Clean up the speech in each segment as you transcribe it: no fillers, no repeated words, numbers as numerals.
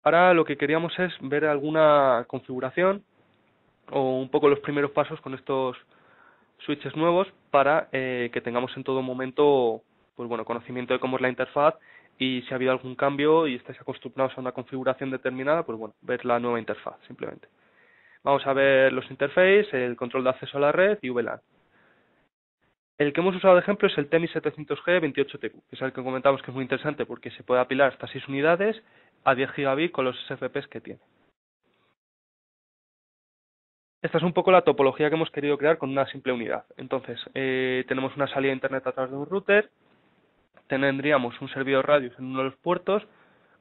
Ahora lo que queríamos es ver alguna configuración o un poco los primeros pasos con estos switches nuevos para que tengamos en todo momento pues bueno, conocimiento de cómo es la interfaz y si ha habido algún cambio y estáis acostumbrados a una configuración determinada, pues bueno, ver la nueva interfaz simplemente. Vamos a ver los interfaces, el control de acceso a la red y VLAN. El que hemos usado de ejemplo es el TEMI 700G 28TQ, que es el que comentamos que es muy interesante porque se puede apilar hasta 6 unidades a 10 gigabits con los SFPs que tiene. Esta es un poco la topología que hemos querido crear con una simple unidad. Entonces, tenemos una salida a internet a través de un router, tendríamos un servidor Radius en uno de los puertos,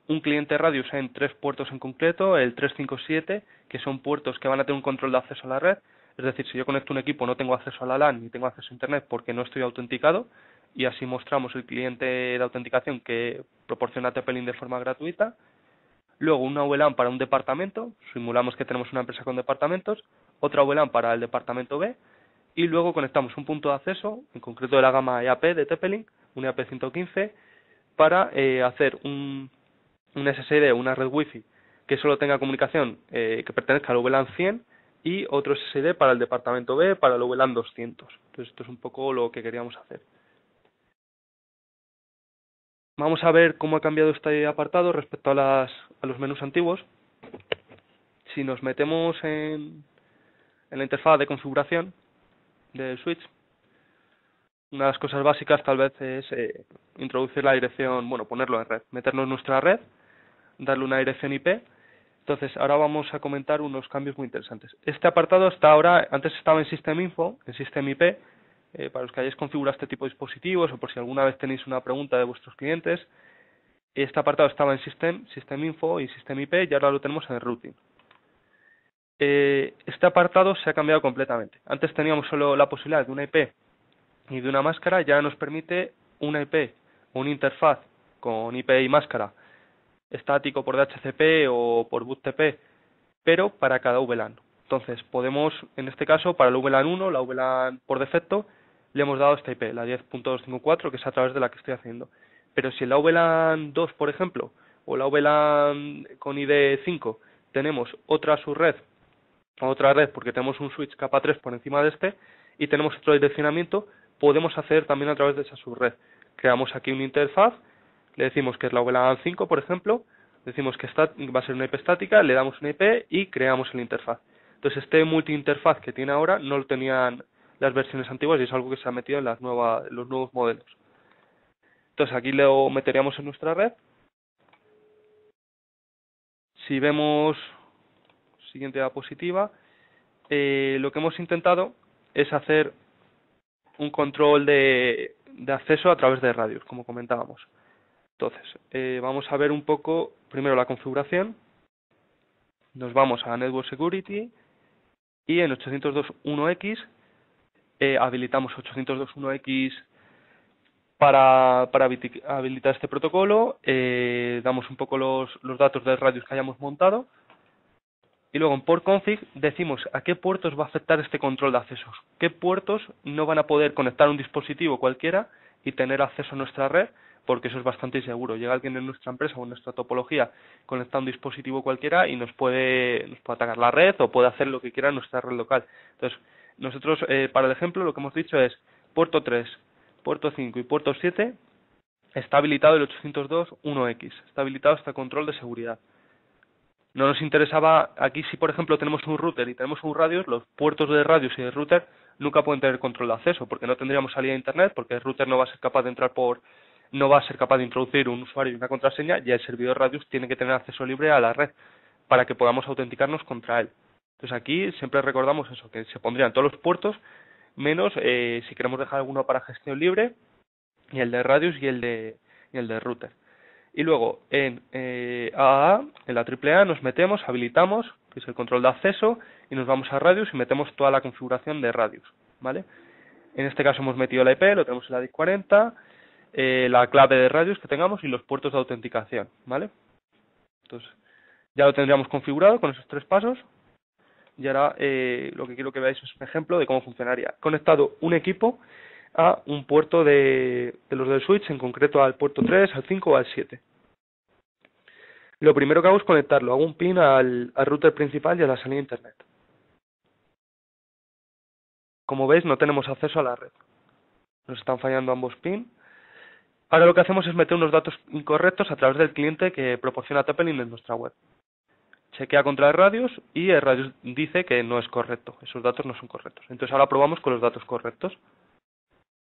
un cliente Radius en 3 puertos en concreto, el 357, que son puertos que van a tener un control de acceso a la red. Es decir, si yo conecto un equipo no tengo acceso a la LAN ni tengo acceso a internet porque no estoy autenticado, y así mostramos el cliente de autenticación que proporciona TP-Link de forma gratuita. Luego una VLAN para un departamento, simulamos que tenemos una empresa con departamentos, otra VLAN para el departamento B, y luego conectamos un punto de acceso, en concreto de la gama EAP de TP-Link, un EAP 115, para hacer un SSID, una red Wi-Fi que solo tenga comunicación que pertenezca al VLAN 100 y otro SSID para el departamento B, para el VLAN 200. Entonces esto es un poco lo que queríamos hacer. Vamos a ver cómo ha cambiado este apartado respecto a los menús antiguos. Si nos metemos en la interfaz de configuración del switch, una de las cosas básicas tal vez es introducir la dirección, bueno, ponerlo en red, meternos en nuestra red, darle una dirección IP. Entonces, ahora vamos a comentar unos cambios muy interesantes. Este apartado está ahora, antes estaba en System Info, en System IP, para los que hayáis configurado este tipo de dispositivos o por si alguna vez tenéis una pregunta de vuestros clientes. Este apartado estaba en System Info y System IP y ahora lo tenemos en Routing. Este apartado se ha cambiado completamente. Antes teníamos solo la posibilidad de una IP y de una máscara, ya nos permite una IP o una interfaz con IP y máscara estático por DHCP o por BootTP, pero para cada VLAN. Entonces podemos, en este caso, para el VLAN 1, la VLAN por defecto, le hemos dado esta IP, la 10.254, que es a través de la que estoy haciendo. Pero si en la VLAN 2, por ejemplo, o la VLAN con ID 5, tenemos otra subred, otra red, porque tenemos un switch capa 3 por encima de este, y tenemos otro direccionamiento, podemos hacer también a través de esa subred. Creamos aquí una interfaz, le decimos que es la VLAN 5, por ejemplo, decimos que va a ser una IP estática, le damos una IP y creamos la interfaz. Entonces este multi-interfaz que tiene ahora no lo tenían las versiones antiguas y es algo que se ha metido en los nuevos modelos. Entonces aquí lo meteríamos en nuestra red. Si vemos siguiente diapositiva, lo que hemos intentado es hacer un control de acceso a través de radios, como comentábamos. Entonces, vamos a ver un poco, primero la configuración, nos vamos a Network Security y en 802.1x habilitamos 802.1x para habilitar este protocolo, damos un poco los datos de radios que hayamos montado y luego en port config decimos a qué puertos va a afectar este control de accesos, qué puertos no van a poder conectar un dispositivo cualquiera y tener acceso a nuestra red, porque eso es bastante inseguro. Llega alguien en nuestra empresa o en nuestra topología, conecta un dispositivo cualquiera y nos puede atacar la red o puede hacer lo que quiera en nuestra red local. Entonces, nosotros, para el ejemplo, lo que hemos dicho es puerto 3, puerto 5 y puerto 7 está habilitado el 802.1x, está habilitado este control de seguridad. No nos interesaba, aquí si por ejemplo tenemos un router y tenemos un radius, los puertos de radius y de router nunca pueden tener control de acceso, porque no tendríamos salida a internet, porque el router no va a ser capaz de no va a ser capaz de introducir un usuario y una contraseña, y el servidor radius tiene que tener acceso libre a la red, para que podamos autenticarnos contra él. Entonces aquí siempre recordamos eso, que se pondrían todos los puertos, menos si queremos dejar alguno para gestión libre, y el de radius y el de router. Y luego en AAA, en la AAA, nos metemos, habilitamos, que es el control de acceso, y nos vamos a Radius y metemos toda la configuración de Radius, ¿vale? En este caso hemos metido la IP, lo tenemos en la DIC 40, la clave de Radius que tengamos y los puertos de autenticación, ¿vale? Entonces, ya lo tendríamos configurado con esos 3 pasos. Y ahora lo que quiero que veáis es un ejemplo de cómo funcionaría. Conectado un equipo a un puerto de los del switch, en concreto al puerto 3, al 5 o al 7. Lo primero que hago es conectarlo, hago un pin al router principal y a la salida de internet. Como veis, no tenemos acceso a la red. Nos están fallando ambos pins. Ahora lo que hacemos es meter unos datos incorrectos a través del cliente que proporciona TP-Link en nuestra web. Chequea contra el radius y el radius dice que no es correcto, esos datos no son correctos. Entonces ahora probamos con los datos correctos.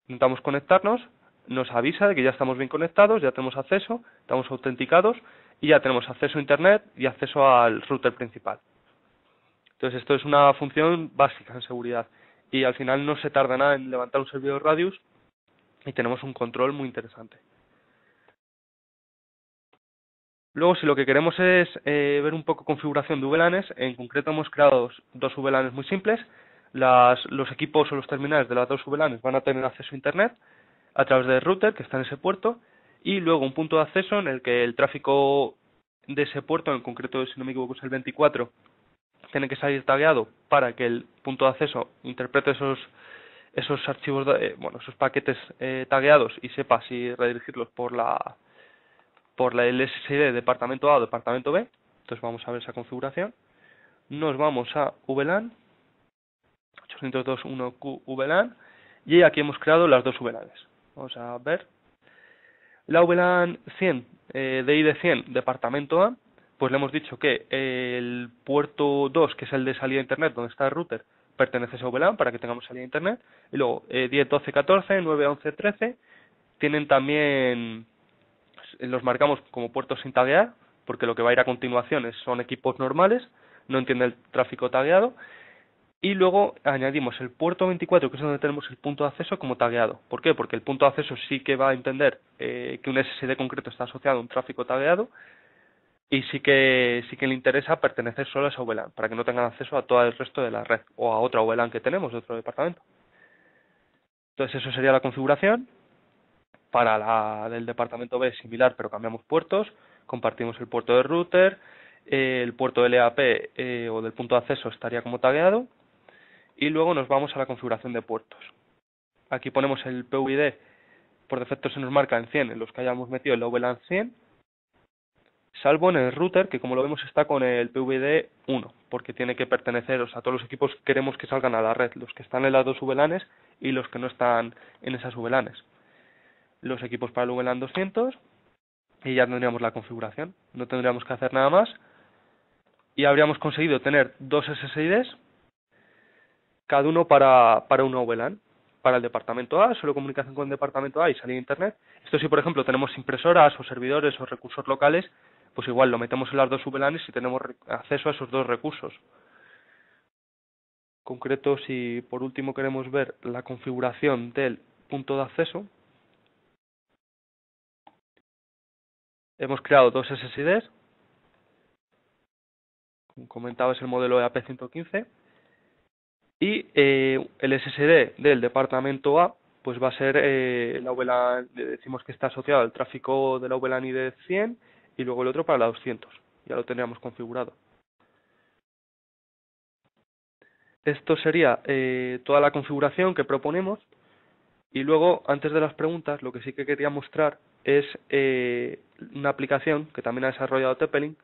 Intentamos conectarnos, nos avisa de que ya estamos bien conectados, ya tenemos acceso, estamos autenticados y ya tenemos acceso a internet y acceso al router principal. Entonces esto es una función básica en seguridad y al final no se tarda nada en levantar un servidor radius y tenemos un control muy interesante. Luego, si lo que queremos es ver un poco configuración de VLANs, en concreto hemos creado dos VLANs muy simples. Los equipos o los terminales de las dos VLANs van a tener acceso a Internet a través del router que está en ese puerto y luego un punto de acceso en el que el tráfico de ese puerto, en concreto si no me equivoco es el 24, tiene que salir tagueado para que el punto de acceso interprete esos archivos, esos paquetes tagueados y sepa si redirigirlos por el SSID de departamento A o departamento B. Entonces vamos a ver esa configuración. Nos vamos a VLAN, 802.1q VLAN, y aquí hemos creado las dos VLANs. Vamos a ver. La VLAN 100, DI de 100, departamento A, pues le hemos dicho que el puerto 2, que es el de salida a internet, donde está el router, pertenece a ese VLAN para que tengamos salida a internet. Y luego 10, 12, 14, 9, 11, 13, tienen también, los marcamos como puertos sin taguear, porque lo que va a ir a continuación son equipos normales, no entiende el tráfico tagueado. Y luego añadimos el puerto 24, que es donde tenemos el punto de acceso, como tagueado. ¿Por qué? Porque el punto de acceso sí que va a entender que un SSID concreto está asociado a un tráfico tagueado y sí que le interesa pertenecer solo a esa VLAN, para que no tengan acceso a todo el resto de la red o a otra VLAN que tenemos de otro departamento. Entonces eso sería la configuración. Para la del departamento B similar, pero cambiamos puertos, compartimos el puerto de router, el puerto LAP o del punto de acceso estaría como tagueado y luego nos vamos a la configuración de puertos. Aquí ponemos el PVD, por defecto se nos marca en 100 en los que hayamos metido el VLAN 100, salvo en el router que como lo vemos está con el PVD 1, porque tiene que pertenecer, o sea, todos los equipos queremos que salgan a la red, los que están en las dos VLANs y los que no están en esas VLANs. Los equipos para el VLAN 200 y ya tendríamos la configuración. No tendríamos que hacer nada más y habríamos conseguido tener dos SSIDs, cada uno para una VLAN. Para el departamento A, solo comunicación con el departamento A y salida a internet. Esto si por ejemplo tenemos impresoras o servidores o recursos locales, pues igual lo metemos en las dos VLANs y tenemos acceso a esos dos recursos. En concreto, si por último queremos ver la configuración del punto de acceso, hemos creado dos SSIDs, como comentaba es el modelo EAP115, y el SSD del departamento A pues va a ser la VLAN, decimos que está asociado al tráfico de la VLAN ID 100 y luego el otro para la 200, ya lo tendríamos configurado. Esto sería toda la configuración que proponemos y luego, antes de las preguntas, lo que sí que quería mostrar es una aplicación que también ha desarrollado TP-Link.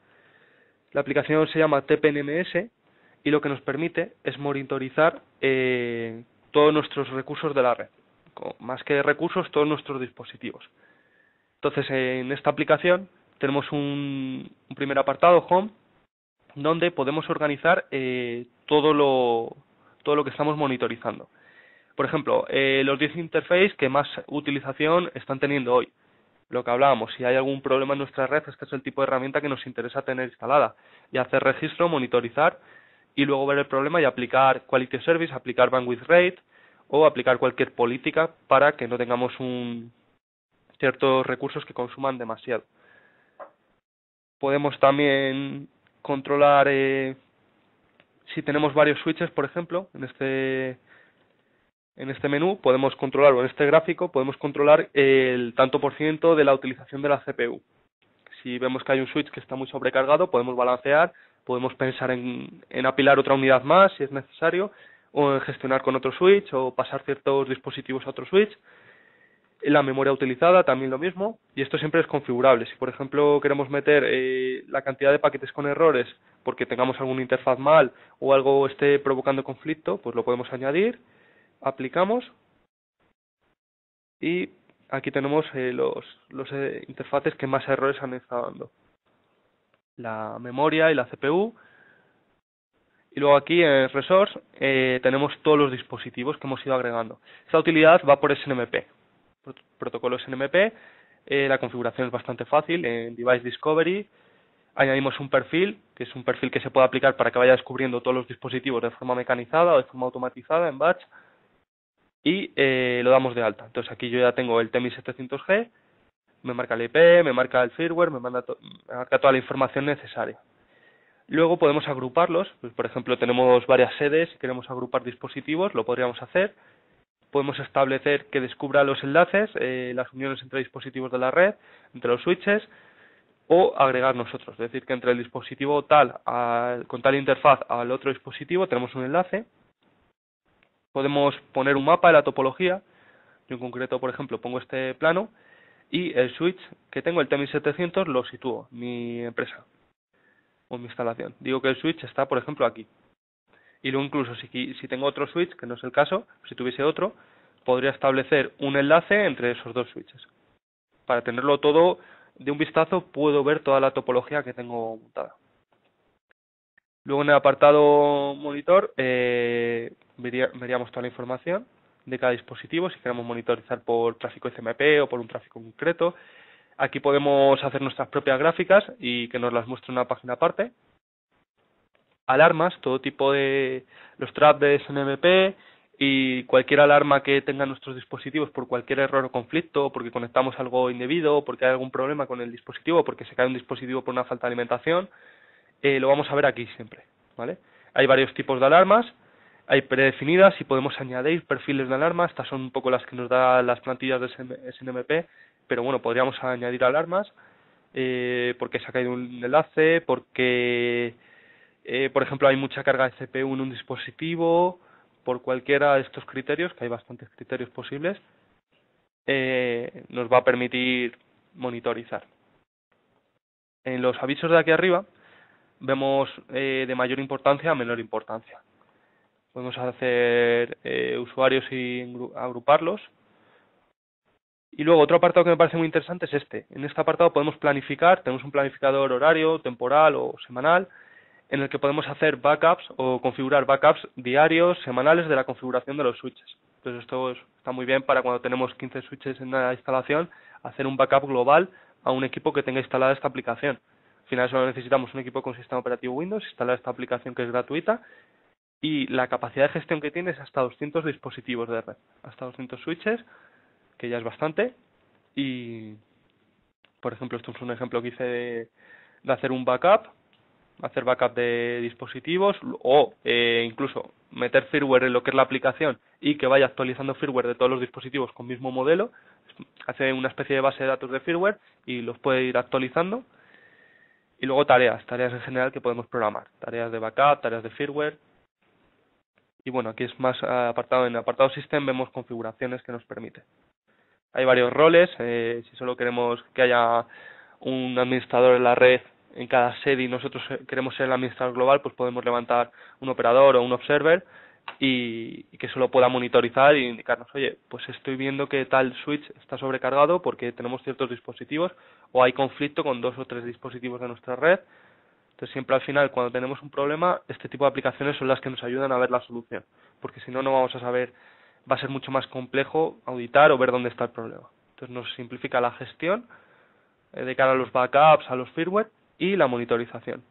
La aplicación se llama TPNMS y lo que nos permite es monitorizar todos nuestros recursos de la red, más que recursos, todos nuestros dispositivos. Entonces, en esta aplicación tenemos un primer apartado, Home, donde podemos organizar todo lo que estamos monitorizando. Por ejemplo, los 10 interfaces que más utilización están teniendo hoy. Lo que hablábamos, si hay algún problema en nuestra red, este es el tipo de herramienta que nos interesa tener instalada. Y hacer registro, monitorizar y luego ver el problema y aplicar Quality of Service, aplicar Bandwidth Rate o aplicar cualquier política para que no tengamos ciertos recursos que consuman demasiado. Podemos también controlar si tenemos varios switches, por ejemplo, en este menú podemos controlar, o en este gráfico podemos controlar el tanto por ciento de la utilización de la CPU. Si vemos que hay un switch que está muy sobrecargado, podemos balancear, podemos pensar en apilar otra unidad más si es necesario, o en gestionar con otro switch, o pasar ciertos dispositivos a otro switch. La memoria utilizada también lo mismo, y esto siempre es configurable. Si por ejemplo queremos meter la cantidad de paquetes con errores porque tengamos alguna interfaz mal o algo esté provocando conflicto, pues lo podemos añadir, aplicamos y aquí tenemos los interfaces que más errores han estado dando. La memoria y la CPU. Y luego aquí en Resource tenemos todos los dispositivos que hemos ido agregando. Esta utilidad va por SNMP, protocolo SNMP. La configuración es bastante fácil. En Device Discovery añadimos un perfil, que es un perfil que se puede aplicar para que vaya descubriendo todos los dispositivos de forma mecanizada o de forma automatizada en batch, y lo damos de alta. Entonces aquí yo ya tengo el TMI700G, me marca el IP, me marca el firmware, me marca toda la información necesaria. Luego podemos agruparlos, pues por ejemplo tenemos varias sedes y queremos agrupar dispositivos, lo podríamos hacer. Podemos establecer que descubra los enlaces, las uniones entre dispositivos de la red, entre los switches, o agregar nosotros, es decir, que entre el dispositivo tal con tal interfaz al otro dispositivo tenemos un enlace. Podemos poner un mapa de la topología. Yo en concreto, por ejemplo, pongo este plano y el switch que tengo, el TMI700, lo sitúo en mi empresa o en mi instalación. Digo que el switch está, por ejemplo, aquí. Y luego incluso si tengo otro switch, que no es el caso, si tuviese otro, podría establecer un enlace entre esos dos switches. Para tenerlo todo de un vistazo, puedo ver toda la topología que tengo montada. Luego en el apartado monitor veríamos toda la información de cada dispositivo, si queremos monitorizar por tráfico SMP o por un tráfico concreto. Aquí podemos hacer nuestras propias gráficas y que nos las muestre en una página aparte. Alarmas, todo tipo de los traps de SNMP y cualquier alarma que tengan nuestros dispositivos por cualquier error o conflicto, porque conectamos algo indebido, porque hay algún problema con el dispositivo, porque se cae un dispositivo por una falta de alimentación, lo vamos a ver aquí siempre, ¿vale? Hay varios tipos de alarmas, hay predefinidas y podemos añadir perfiles de alarma. Estas son un poco las que nos dan las plantillas de SNMP, pero bueno, podríamos añadir alarmas porque se ha caído un enlace, porque por ejemplo hay mucha carga de CPU en un dispositivo, por cualquiera de estos criterios, que hay bastantes criterios posibles, nos va a permitir monitorizar. En los avisos de aquí arriba vemos de mayor importancia a menor importancia. Podemos hacer usuarios y agruparlos. Y luego otro apartado que me parece muy interesante es este. En este apartado podemos planificar, tenemos un planificador horario, temporal o semanal, en el que podemos hacer backups o configurar backups diarios, semanales de la configuración de los switches. Entonces esto está muy bien para cuando tenemos 15 switches en la instalación, hacer un backup global a un equipo que tenga instalada esta aplicación. Al final solo necesitamos un equipo con sistema operativo Windows, instalar esta aplicación que es gratuita, y la capacidad de gestión que tiene es hasta 200 dispositivos de red, hasta 200 switches, que ya es bastante. Y por ejemplo, esto es un ejemplo que hice de hacer un backup, hacer backup de dispositivos o incluso meter firmware en lo que es la aplicación y que vaya actualizando firmware de todos los dispositivos con mismo modelo. Hace una especie de base de datos de firmware y los puede ir actualizando. Y luego tareas en general que podemos programar, tareas de backup, tareas de firmware. Y bueno, aquí es más apartado. En el apartado System vemos configuraciones que nos permite. Hay varios roles. Si solo queremos que haya un administrador en la red en cada sede y nosotros queremos ser el administrador global, pues podemos levantar un operador o un observer y que solo pueda monitorizar y indicarnos, oye, pues estoy viendo que tal switch está sobrecargado porque tenemos ciertos dispositivos o hay conflicto con 2 o 3 dispositivos de nuestra red. Entonces siempre al final, cuando tenemos un problema, este tipo de aplicaciones son las que nos ayudan a ver la solución, porque si no, no vamos a saber, va a ser mucho más complejo auditar o ver dónde está el problema. Entonces nos simplifica la gestión de cara a los backups, a los firmware y la monitorización.